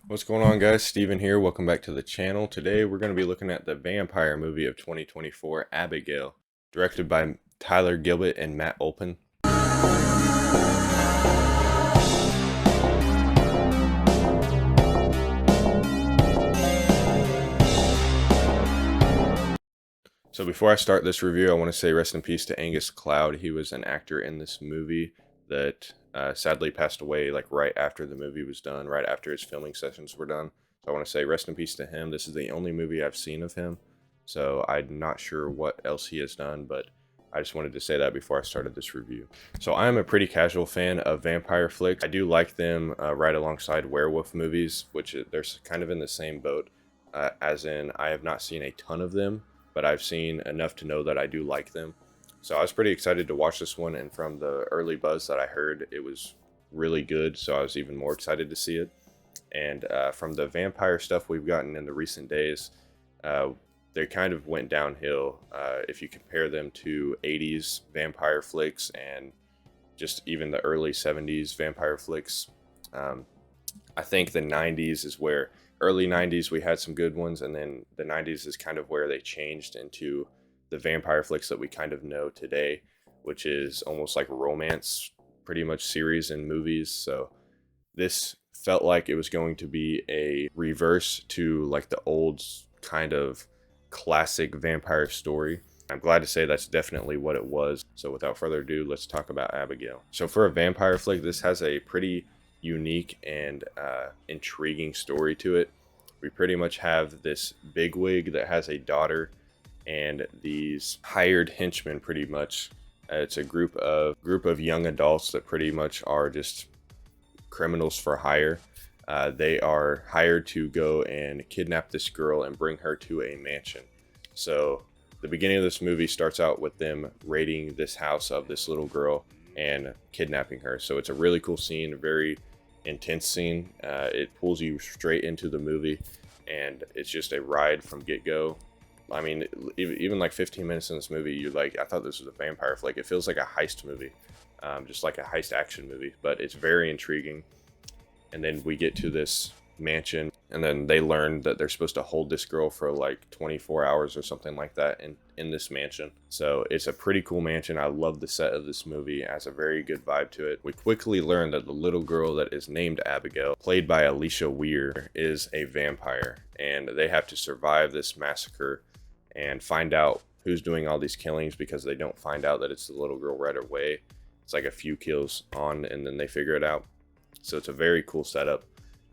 What's going on, guys? Steven here. Welcome back to the channel. Today we're going to be looking at the vampire movie of 2024, Abigail, directed by Tyler Gilbert and Matt Olpin. So before I start this review, I want to say rest in peace to Angus Cloud. He was an actor in this movie that sadly passed away like right after the movie was done, right after his filming sessions were done. So I want to say rest in peace to him. This is the only movie I've seen of him, so I'm not sure what else he has done, but I just wanted to say that before I started this review. So I am a pretty casual fan of vampire flicks. I do like them right alongside werewolf movies, which they're kind of in the same boat, as in I have not seen a ton of them, but I've seen enough to know that I do like them. So I was pretty excited to watch this one, and from the early buzz that I heard, it was really good, so I was even more excited to see it. And from the vampire stuff we've gotten in the recent days, uh, they kind of went downhill if you compare them to 80s vampire flicks and just even the early 70s vampire flicks. Um, I think the 90s is where early 90s we had some good ones, and then the 90s is kind of where they changed into the vampire flicks that we kind of know today, which is almost like romance pretty much series and movies. So this felt like it was going to be a reverse to like the old kind of classic vampire story. I'm glad to say that's definitely what it was. So without further ado, let's talk about Abigail. So for a vampire flick, this has a pretty unique and intriguing story to it. We pretty much have this bigwig that has a daughter and these hired henchmen. Pretty much, it's a group of young adults that pretty much are just criminals for hire. They are hired to go and kidnap this girl and bring her to a mansion. So the beginning of this movie starts out with them raiding this house of this little girl and kidnapping her. So it's a really cool scene, a very intense scene. It pulls you straight into the movie, and it's just a ride from get-go. I mean, even like 15 minutes in this movie, you're like, I thought this was a vampire flick. It feels like a heist movie, just like a heist action movie, but it's very intriguing. And then we get to this mansion, and then they learn that they're supposed to hold this girl for like 24 hours or something like that in this mansion. So it's a pretty cool mansion. I love the set of this movie. It has a very good vibe to it. We quickly learn that the little girl that is named Abigail, played by Alicia Weir, is a vampire, and they have to survive this massacre and find out who's doing all these killings, because they don't find out that it's the little girl right away. It's like a few kills on, and then they figure it out. So it's a very cool setup,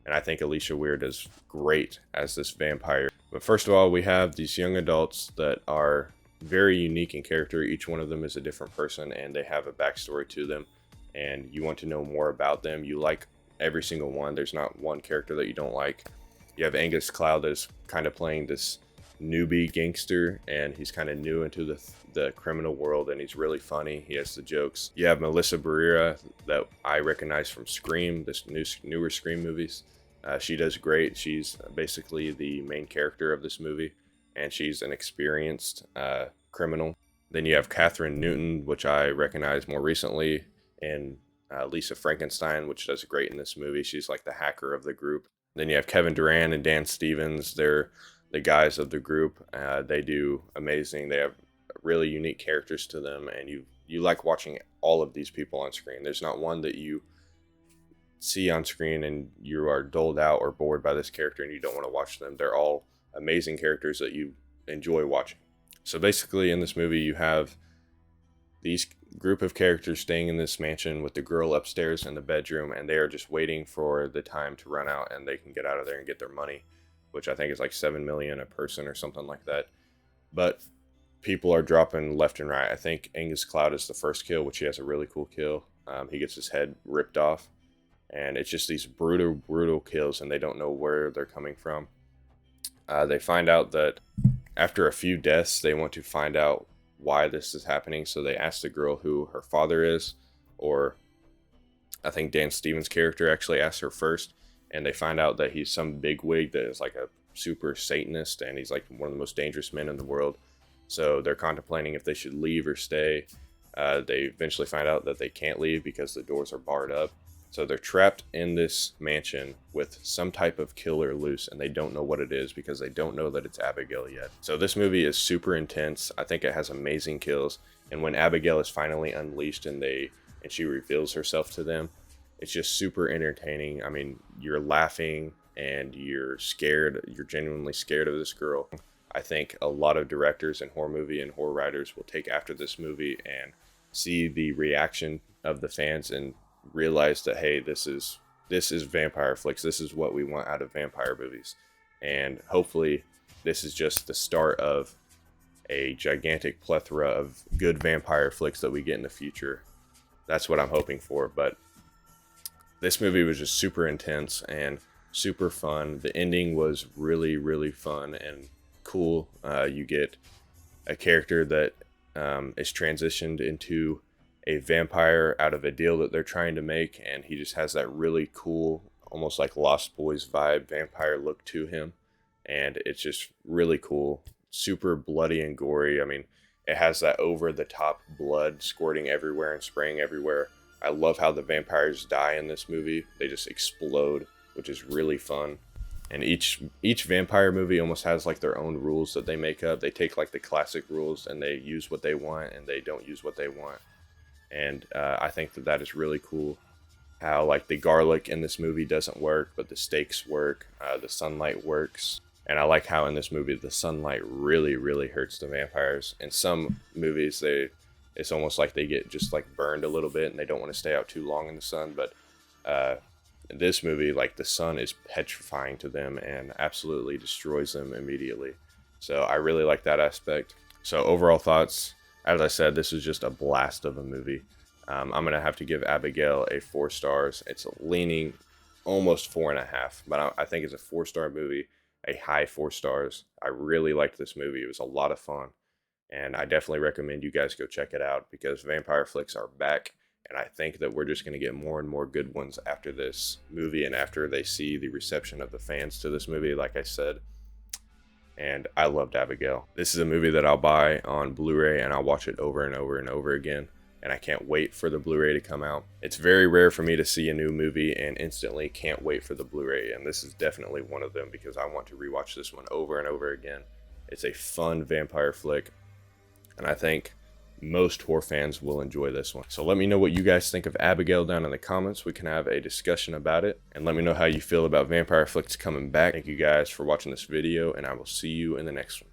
and I think Alicia Weir does great as this vampire. But first of all, we have these young adults that are very unique in character. Each one of them is a different person, and they have a backstory to them, and you want to know more about them. You like every single one. There's not one character that you don't like. You have Angus Cloud that is kind of playing this newbie gangster, and he's kind of new into the criminal world, and he's really funny. He has the jokes. You have Melissa Barrera that I recognize from Scream, this newer Scream movies. She does great. She's basically the main character of this movie, and she's an experienced criminal. Then you have Catherine Newton, which I recognize more recently in Lisa Frankenstein, which does great in this movie. She's like the hacker of the group. Then you have Kevin Durant and Dan Stevens. They're the guys of the group. They do amazing. They have really unique characters to them, and you like watching all of these people on screen. There's not one that you see on screen and you are doled out or bored by this character and you don't want to watch them. They're all amazing characters that you enjoy watching. So basically in this movie you have these group of characters staying in this mansion with the girl upstairs in the bedroom, and they are just waiting for the time to run out and they can get out of there and get their money, which I think is like 7 million a person or something like that. But people are dropping left and right. I think Angus Cloud is the first kill, which he has a really cool kill. He gets his head ripped off, and it's just these brutal kills, and they don't know where they're coming from. They find out that after a few deaths, they want to find out why this is happening. So they ask the girl who her father is, or I think Dan Stevens' character actually asks her first, and they find out that he's some bigwig that is like a super Satanist, and he's like one of the most dangerous men in the world. So they're contemplating if they should leave or stay. They eventually find out that they can't leave because the doors are barred up. So they're trapped in this mansion with some type of killer loose, and they don't know what it is because they don't know that it's Abigail yet. So this movie is super intense. I think it has amazing kills, and when Abigail is finally unleashed and she reveals herself to them, it's just super entertaining. I mean, you're laughing and you're scared. You're genuinely scared of this girl. I think a lot of directors and horror movie and horror writers will take after this movie and see the reaction of the fans and realize that, hey, this is vampire flicks. This is what we want out of vampire movies, and hopefully this is just the start of a gigantic plethora of good vampire flicks that we get in the future. That's what I'm hoping for. But this movie was just super intense and super fun. The ending was really, really fun and cool. You get a character that is transitioned into a vampire out of a deal that they're trying to make, and he just has that really cool, almost like Lost Boys vibe vampire look to him, and it's just really cool. Super bloody and gory. I mean, it has that over the top blood squirting everywhere and spraying everywhere. I love how the vampires die in this movie. They just explode, which is really fun. And each vampire movie almost has like their own rules that they make up. They take like the classic rules and they use what they want, and they don't use what they want. And I think that is really cool. How like the garlic in this movie doesn't work, but the steaks work. The sunlight works. And I like how in this movie the sunlight really, really hurts the vampires. In some movies, it's almost like they get just like burned a little bit and they don't want to stay out too long in the sun. But in this movie, like the sun is petrifying to them and absolutely destroys them immediately. So I really like that aspect. So overall thoughts, as I said, this is just a blast of a movie. I'm going to have to give Abigail a 4 stars. It's leaning almost 4.5, but I think it's a 4-star movie, a high 4 stars. I really liked this movie. It was a lot of fun. And I definitely recommend you guys go check it out because vampire flicks are back. And I think that we're just going to get more and more good ones after this movie and after they see the reception of the fans to this movie, like I said. And I loved Abigail. This is a movie that I'll buy on Blu-ray and I'll watch it over and over and over again. And I can't wait for the Blu-ray to come out. It's very rare for me to see a new movie and instantly can't wait for the Blu-ray. And this is definitely one of them because I want to rewatch this one over and over again. It's a fun vampire flick. And I think most horror fans will enjoy this one. So let me know what you guys think of Abigail down in the comments. We can have a discussion about it. And let me know how you feel about vampire flicks coming back. Thank you guys for watching this video, and I will see you in the next one.